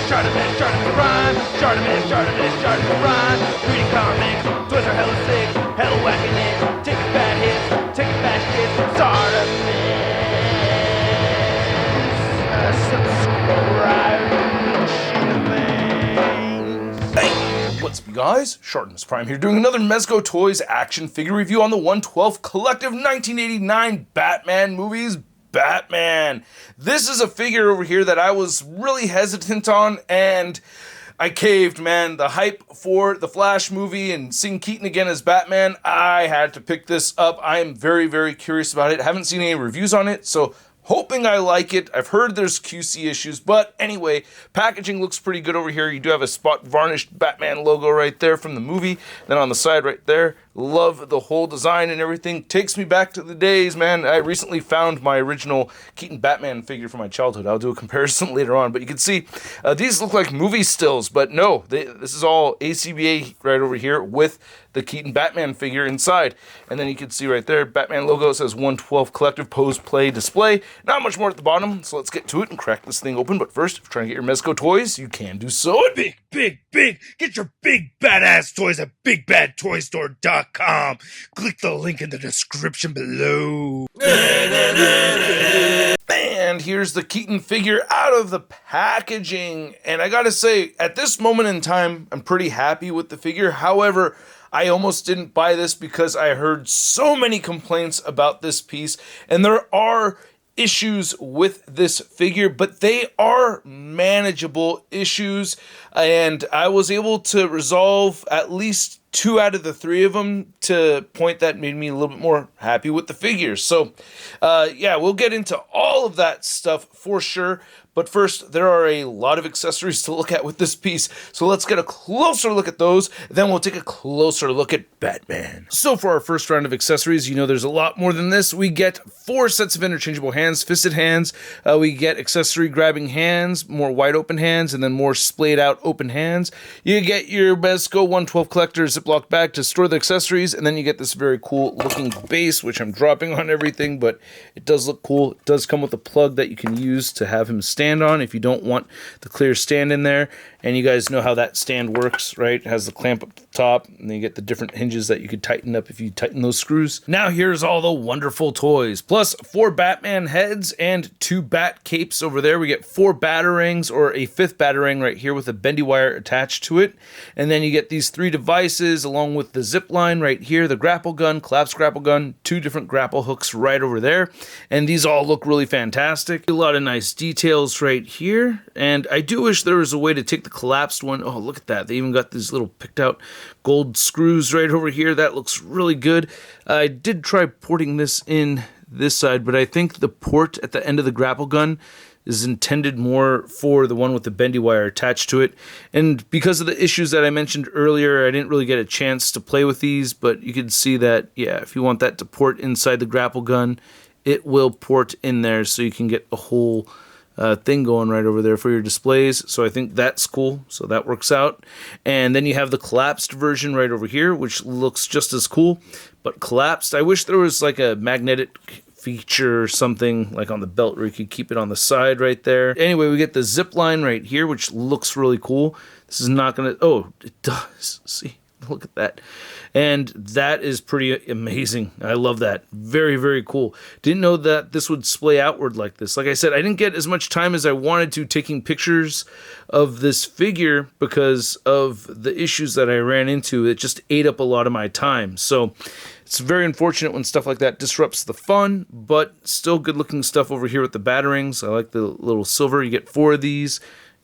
ShartimusPrime, ShartimusPrime. Reading comics, toys are hella sick, hella whacking it. Taking bad hits, taking bad shit. Subscribe. Hey, what's up, guys? ShartimusPrime here, doing another MezoToyz action figure review on the 112 Collective 1989 Batman movies. Batman. This is a figure over here that I was really hesitant on, and I caved, man. The hype for the Flash movie and seeing Keaton again as Batman, I had to pick this up. I am very, very curious about it. Haven't seen any reviews on it, so hoping I like it. I've heard there's QC issues, but anyway, packaging looks pretty good over here. You do have a spot varnished Batman logo right there from the movie. Then on the side right there, love the whole design and everything. Takes me back to the days, man. I recently found my original Keaton Batman figure from my childhood. I'll do a comparison later on, but you can see these look like movie stills, but no, this is all ACBA right over here with the Keaton Batman figure inside. And then you can see right there, Batman logo says 112 Collective Pose Play Display. Not much more at the bottom, so let's get to it and crack this thing open. But first, if you're trying to get your MezoToyz, you can do so. Big! Get your big badass toys at BigBadToyStore.com. Click the link in the description below. And here's the Keaton figure out of the packaging. And I gotta say, at this moment in time, I'm pretty happy with the figure. However, I almost didn't buy this because I heard so many complaints about this piece. And there are issues with this figure, but they are manageable issues, and I was able to resolve at least 2 out of the 3 of them to a point that made me a little bit more happy with the figure. So yeah, we'll get into all of that stuff for sure. But first, there are a lot of accessories to look at with this piece. So let's get a closer look at those. Then we'll take a closer look at Batman. So for our first round of accessories, you know there's a lot more than this. We get 4 sets of interchangeable hands, fisted hands. We get accessory grabbing hands, more wide open hands, and then more splayed out open hands. You get your Mezco 112 collector Ziploc bag to store the accessories. And then you get this very cool looking base, which I'm dropping on everything, but it does look cool. It does come with a plug that you can use to have him stand on if you don't want the clear stand in there. And you guys know how that stand works, right? It has the clamp up the top, and then you get the different hinges that you could tighten up if you tighten those screws. Now here's all the wonderful toys, plus 4 Batman heads and 2 bat capes over there. We get 4 batarangs, or a 5th batarang right here with a bendy wire attached to it. And then you get these 3 devices along with the zip line right here, the grapple gun, collapse grapple gun, 2 different grapple hooks right over there. And these all look really fantastic. A lot of nice details right here. And I do wish there was a way to take the collapsed one. Oh, look at that. They even got these little picked out gold screws right over here. That looks really good. I did try porting this in this side, but I think the port at the end of the grapple gun is intended more for the one with the bendy wire attached to it. And because of the issues that I mentioned earlier, I didn't really get a chance to play with these, but you can see that, yeah, if you want that to port inside the grapple gun, it will port in there, so you can get a whole thing going right over there for your displays. So I think that's cool. So that works out. And then you have the collapsed version right over here, which looks just as cool, but collapsed. I wish there was like a magnetic feature or something like on the belt where you could keep it on the side right there. Anyway, we get the zip line right here, which looks really cool. This is not gonna, oh, it does. See, look at that. And that is pretty amazing. I love that. Very, very cool. Didn't know that this would splay outward like this. Like I said, I didn't get as much time as I wanted to taking pictures of this figure because of the issues that I ran into. It just ate up a lot of my time. So it's very unfortunate when stuff like that disrupts the fun, but still good looking stuff over here with the batarangs. I like the little silver. You get 4 of these.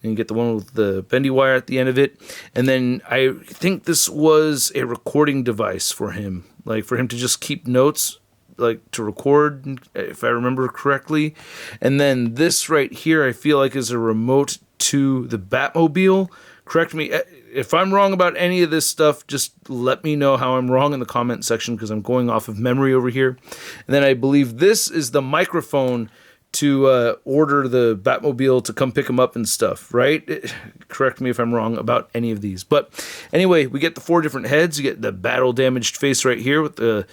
And you get the one with the bendy wire at the end of it. And then I think this was a recording device for him. Like for him to just keep notes, like to record, if I remember correctly. And then this right here, I feel like is a remote to the Batmobile. Correct me if I'm wrong about any of this stuff, just let me know how I'm wrong in the comment section, because I'm going off of memory over here. And then I believe this is the microphone to order the Batmobile to come pick him up and stuff, right? Correct me if I'm wrong about any of these. But anyway, we get the 4 different heads. You get the battle-damaged face right here with the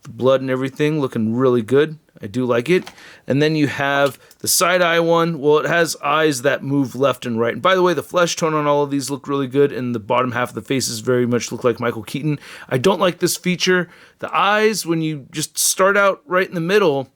blood and everything, looking really good. I do like it. And then you have the side eye one. Well, it has eyes that move left and right. And by the way, the flesh tone on all of these look really good, and the bottom half of the faces very much look like Michael Keaton. I don't like this feature. The eyes, when you just start out right in the middle,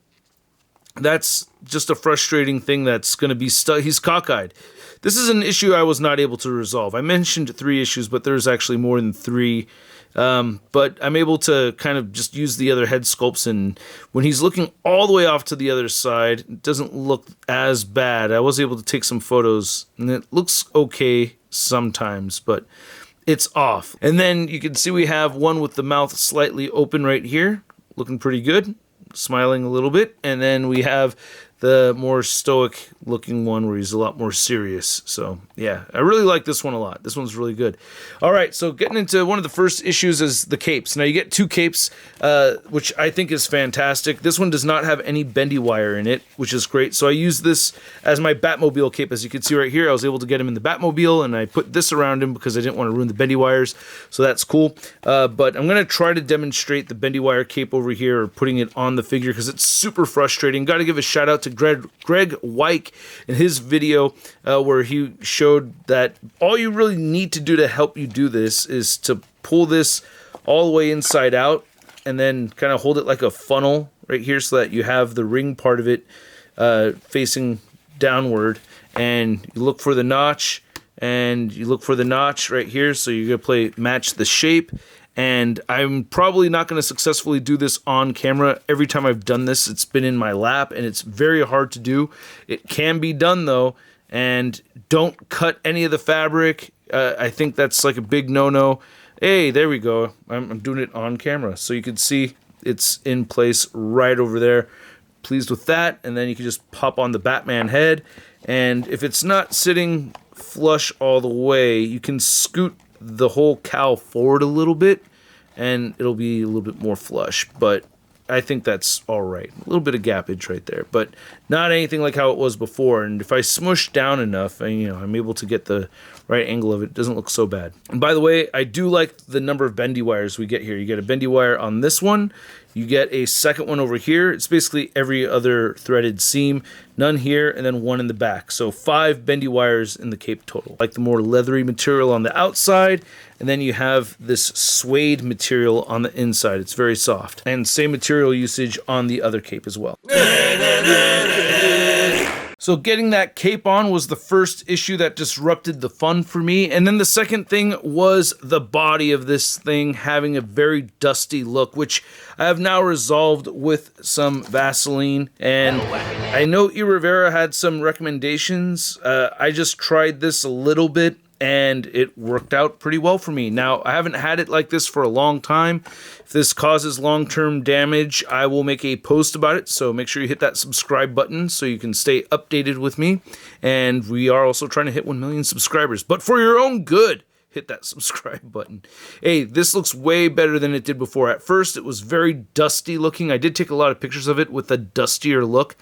that's just a frustrating thing that's going to be stuck. He's cockeyed. This is an issue I was not able to resolve. I mentioned 3 issues, but there's actually more than 3. But I'm able to kind of just use the other head sculpts, and when he's looking all the way off to the other side, it doesn't look as bad. I was able to take some photos, and it looks okay sometimes, but it's off. And then you can see we have one with the mouth slightly open right here, looking pretty good, smiling a little bit. And then we have the more stoic looking one where he's a lot more serious. So yeah, I really like this one a lot. This one's really good. All right, so getting into one of the first issues is the capes. Now you get 2 capes, which I think is fantastic. This one does not have any bendy wire in it, which is great. So I use this as my Batmobile cape. As you can see right here, I was able to get him in the Batmobile, and I put this around him because I didn't want to ruin the bendy wires. So that's cool. But I'm going to try to demonstrate the bendy wire cape over here, or putting it on the figure, because it's super frustrating. Got to give a shout out to Greg Wyke in his video where he showed that all you really need to do to help you do this is to pull this all the way inside out and then kind of hold it like a funnel right here so that you have the ring part of it facing downward, and you look for the notch, and you look for the notch right here, so you're going to match the shape. And I'm probably not going to successfully do this on camera. Every time I've done this, it's been in my lap, and it's very hard to do. It can be done, though, and don't cut any of the fabric. I think that's like a big no-no. Hey, there we go. I'm doing it on camera, so you can see it's in place right over there. Pleased with that. And then you can just pop on the Batman head, and if it's not sitting flush all the way, you can scoot the whole cowl forward a little bit, and it'll be a little bit more flush, but I think that's all right. A little bit of gappage right there, but not anything like how it was before. And if I smush down enough, I'm able to get the right angle of it. It doesn't look so bad. And by the way, I do like the number of bendy wires we get here. You get a bendy wire on this one. You get a second one over here. It's basically every other threaded seam. None here, and then 1 in the back. So 5 bendy wires in the cape total. Like the more leathery material on the outside, and then you have this suede material on the inside. It's very soft. And same material usage on the other cape as well. So getting that cape on was the first issue that disrupted the fun for me. And then the second thing was the body of this thing having a very dusty look, which I have now resolved with some Vaseline. And I know E. Rivera had some recommendations. I just tried this a little bit, and it worked out pretty well for me. Now, I haven't had it like this for a long time. If this causes long-term damage, I will make a post about it, so make sure you hit that subscribe button so you can stay updated with me. And we are also trying to hit 1 million subscribers. But for your own good, hit that subscribe button. Hey, this looks way better than it did before. At first, it was very dusty looking. I did take a lot of pictures of it with a dustier look.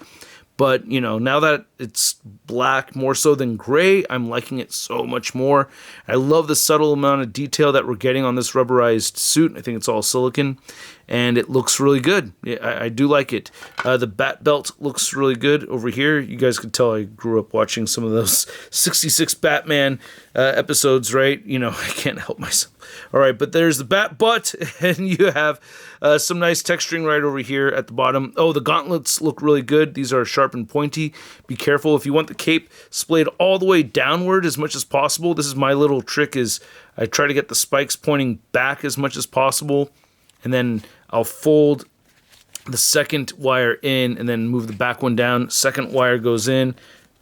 But, now that it's black more so than gray, I'm liking it so much more. I love the subtle amount of detail that we're getting on this rubberized suit. I think it's all silicone, and it looks really good. Yeah, I do like it. The bat belt looks really good over here. You guys can tell I grew up watching some of those 66 Batman episodes, right? I can't help myself. All right, but there's the bat butt, and you have some nice texturing right over here at the bottom. Oh, the gauntlets look really good. These are sharp and pointy. Be careful if you want the cape splayed all the way downward as much as possible. This is my little trick, is I try to get the spikes pointing back as much as possible, and then I'll fold the second wire in and then move the back one down. Second wire goes in.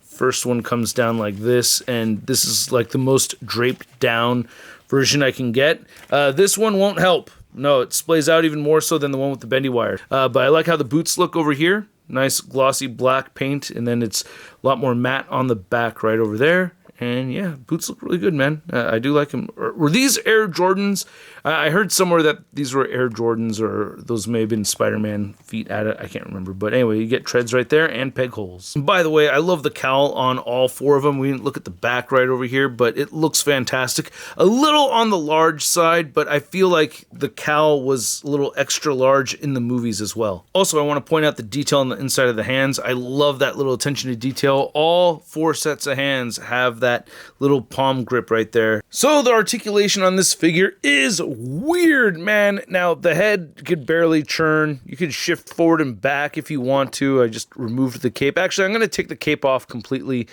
First one comes down like this, and this is like the most draped down version I can get. This one won't help. No, it splays out even more so than the one with the bendy wire. But I like how the boots look over here. Nice glossy black paint, and then it's a lot more matte on the back right over there. And yeah, boots look really good, man. I do like them. Were these Air Jordans? I heard somewhere that these were Air Jordans, or those may have been Spider-Man feet at it. I can't remember. But anyway, you get treads right there and peg holes. And by the way, I love the cowl on all 4 of them. We didn't look at the back right over here, but it looks fantastic. A little on the large side, but I feel like the cowl was a little extra large in the movies as well. Also, I want to point out the detail on the inside of the hands. I love that little attention to detail. All 4 sets of hands have that little palm grip right there. So the articulation on this figure is weird, man. Now the head could barely turn. You could shift forward and back if you want to. I just removed the cape. Actually, I'm going to take the cape off completely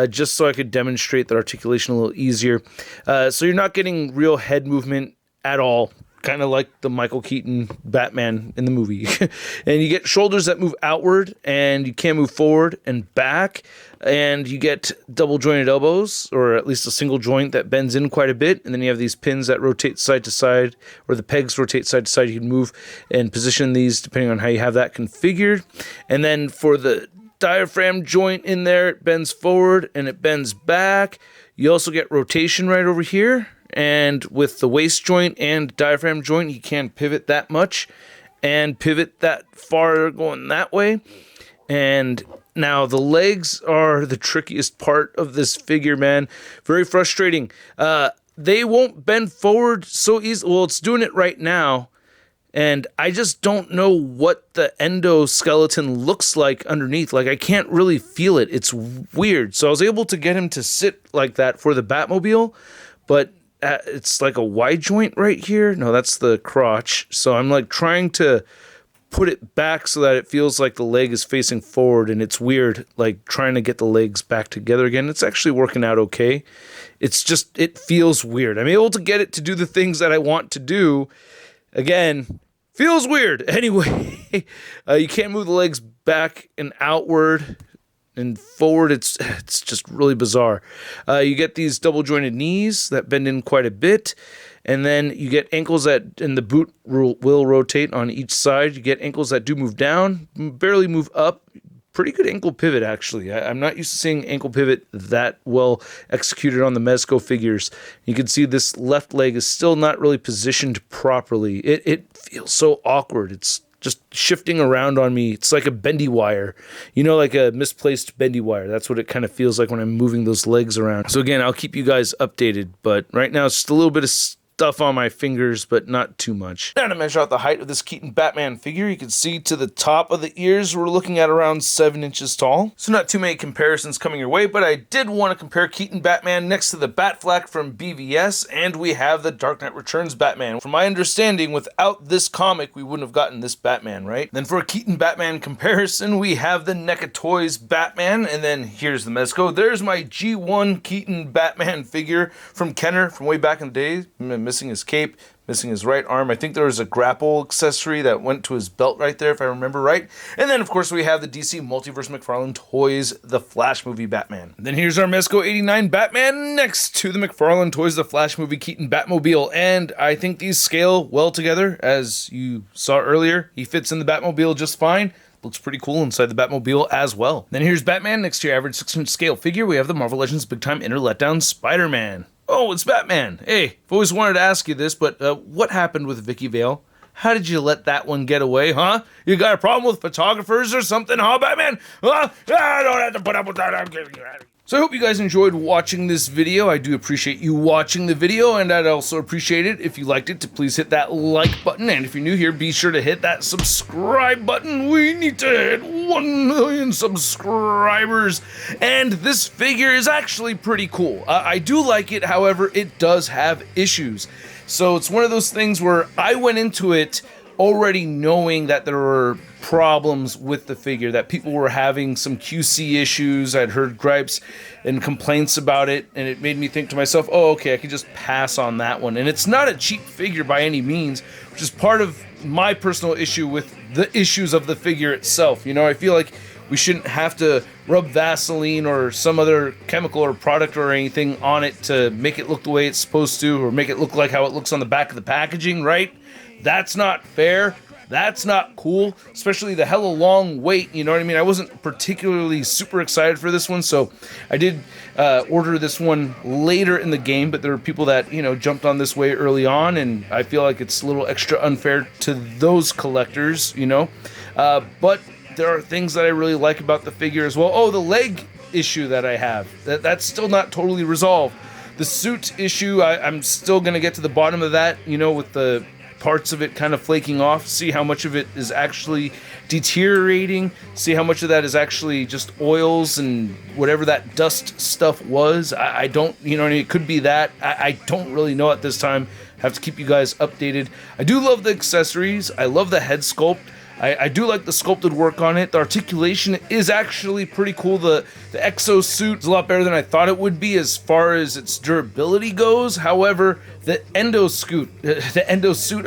just so I could demonstrate the articulation a little easier. So you're not getting real head movement at all. Kind of like the Michael Keaton Batman in the movie. And you get shoulders that move outward, and you can't move forward and back. And you get double jointed elbows, or at least a single joint that bends in quite a bit. And then you have these pins that rotate side to side, or the pegs rotate side to side. You can move and position these depending on how you have that configured. And then for the diaphragm joint in there, it bends forward and it bends back. You also get rotation right over here. And with the waist joint and diaphragm joint, you can't pivot that much and pivot that far going that way. And now the legs are the trickiest part of this figure, man. Very frustrating. They won't bend forward so easily. Well, it's doing it right now. And I just don't know what the endoskeleton looks like underneath. Like, I can't really feel it. It's weird. So I was able to get him to sit like that for the Batmobile, but it's like a wide joint right here. No, that's the crotch. So I'm like trying to put it back so that it feels like the leg is facing forward, and it's weird, like trying to get the legs back together again. It's actually working out okay. It's just, it feels weird. I'm able to get it to do the things that I want to do. Again, feels weird. Anyway, you can't move the legs back and outward and forward. It's just really bizarre. You get these double jointed knees that bend in quite a bit, and then you get ankles that, and the boot will rotate on each side. You get ankles that do move down, barely move up. Pretty good ankle pivot, actually. I'm not used to seeing ankle pivot that well executed on the Mezco figures. You can see this left leg is still not really positioned properly. It feels so awkward. It's just shifting around on me. It's like a bendy wire, you know, like a misplaced bendy wire. That's what it kind of feels like when I'm moving those legs around. So again, I'll keep you guys updated, but right now it's just a little bit of stuff on my fingers, but not too much. Now to measure out the height of this Keaton Batman figure, you can see to the top of the ears, we're looking at around 7 inches tall. So not too many comparisons coming your way, but I did want to compare Keaton Batman next to the Batfleck from BVS, and we have the Dark Knight Returns Batman. From my understanding, without this comic, we wouldn't have gotten this Batman, right? Then for a Keaton Batman comparison, we have the MezoToyz Batman, and then here's the Mezco. There's my G1 Keaton Batman figure from Kenner from way back in the day. Missing his cape, missing his right arm. I think there was a grapple accessory that went to his belt right there, if I remember right. And then, of course, we have the DC Multiverse McFarlane Toys, the Flash movie Batman. And then here's our Mezco 89 Batman next to the McFarlane Toys, the Flash movie Keaton Batmobile. And I think these scale well together. As you saw earlier, he fits in the Batmobile just fine. Looks pretty cool inside the Batmobile as well. Then here's Batman next to your average 6-inch scale figure. We have the Marvel Legends Big Time Inner Letdown Spider-Man. Oh, it's Batman. Hey, I've always wanted to ask you this, but what happened with Vicky Vale? How did you let that one get away, huh? You got a problem with photographers or something, huh, Batman? Huh? I don't have to put up with that. I'm getting you out of here. So I hope you guys enjoyed watching this video. I do appreciate you watching the video, and I'd also appreciate it if you liked it to please hit that like button. And if you're new here, be sure to hit that subscribe button. We need to hit 1 million subscribers. And this figure is actually pretty cool. I do like it, however, it does have issues. So it's one of those things where I went into it already knowing that there were problems with the figure, that people were having some QC issues. I'd heard gripes and complaints about it, and it made me think to myself, oh, okay, I can just pass on that one. And it's not a cheap figure by any means, which is part of my personal issue with the issues of the figure itself. You know, I feel like we shouldn't have to rub Vaseline or some other chemical or product or anything on it to make it look the way it's supposed to, or make it look like how it looks on the back of the packaging, right? That's not fair. That's not cool, especially the hella long wait, you know what I mean? I wasn't particularly super excited for this one, so I did order this one later in the game, but there are people that, you know, jumped on this way early on, and I feel like it's a little extra unfair to those collectors, you know? But there are things that I really like about the figure as well. Oh, the leg issue that I have, that's still not totally resolved. The suit issue, I'm still going to get to the bottom of that, you know, with the parts of it kind of flaking off, see how much of it is actually deteriorating, see how much of that is actually just oils and whatever that dust stuff was. I don't, you know, it could be that. I don't really know at this time. Have to keep you guys updated. I do love the accessories. I love the head sculpt. I do like the sculpted work on it. The articulation is actually pretty cool. The exosuit is a lot better than I thought it would be as far as its durability goes. However, the endosuit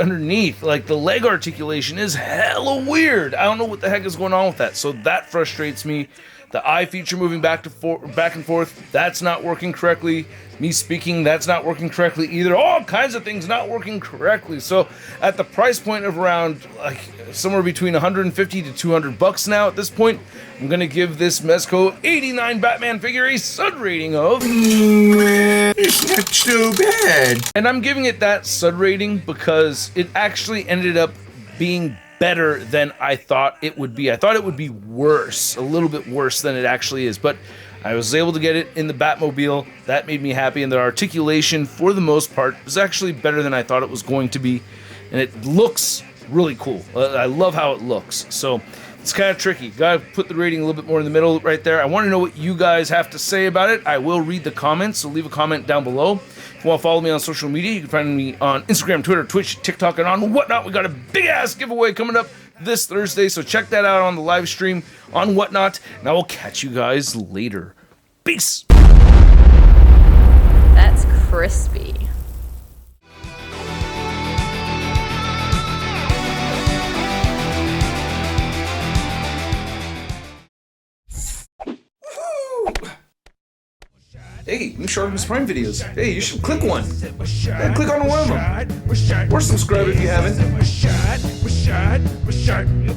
underneath, like the leg articulation, is hella weird. I don't know what the heck is going on with that. So that frustrates me. The eye feature moving back and forth, that's not working correctly. Me speaking, that's not working correctly either. All kinds of things not working correctly. So at the price point of around like somewhere between 150 to 200 bucks now at this point, I'm gonna give this Mezco 89 Batman figure a SUD rating of it's not so bad. And I'm giving it that SUD rating because it actually ended up being better than I thought it would be. I thought it would be worse, a little bit worse than it actually is, but I was able to get it in the Batmobile. That made me happy, and the articulation, for the most part, was actually better than I thought it was going to be, and it looks really cool. I love how it looks, so it's kind of tricky. Gotta put the rating a little bit more in the middle right there. I want to know what you guys have to say about it. I will read the comments, so leave a comment down below. If you want to follow me on social media, you can find me on Instagram, Twitter, Twitch, TikTok, and on Whatnot. We got a big-ass giveaway coming up this Thursday, so check that out on the live stream on Whatnot, and I will catch you guys later. Peace! That's crispy. Hey, new ShartimusPrime videos. Hey, you should click one. Yeah, click on one of them. Or subscribe if you haven't. Your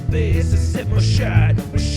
face, a sip, my shot, your face,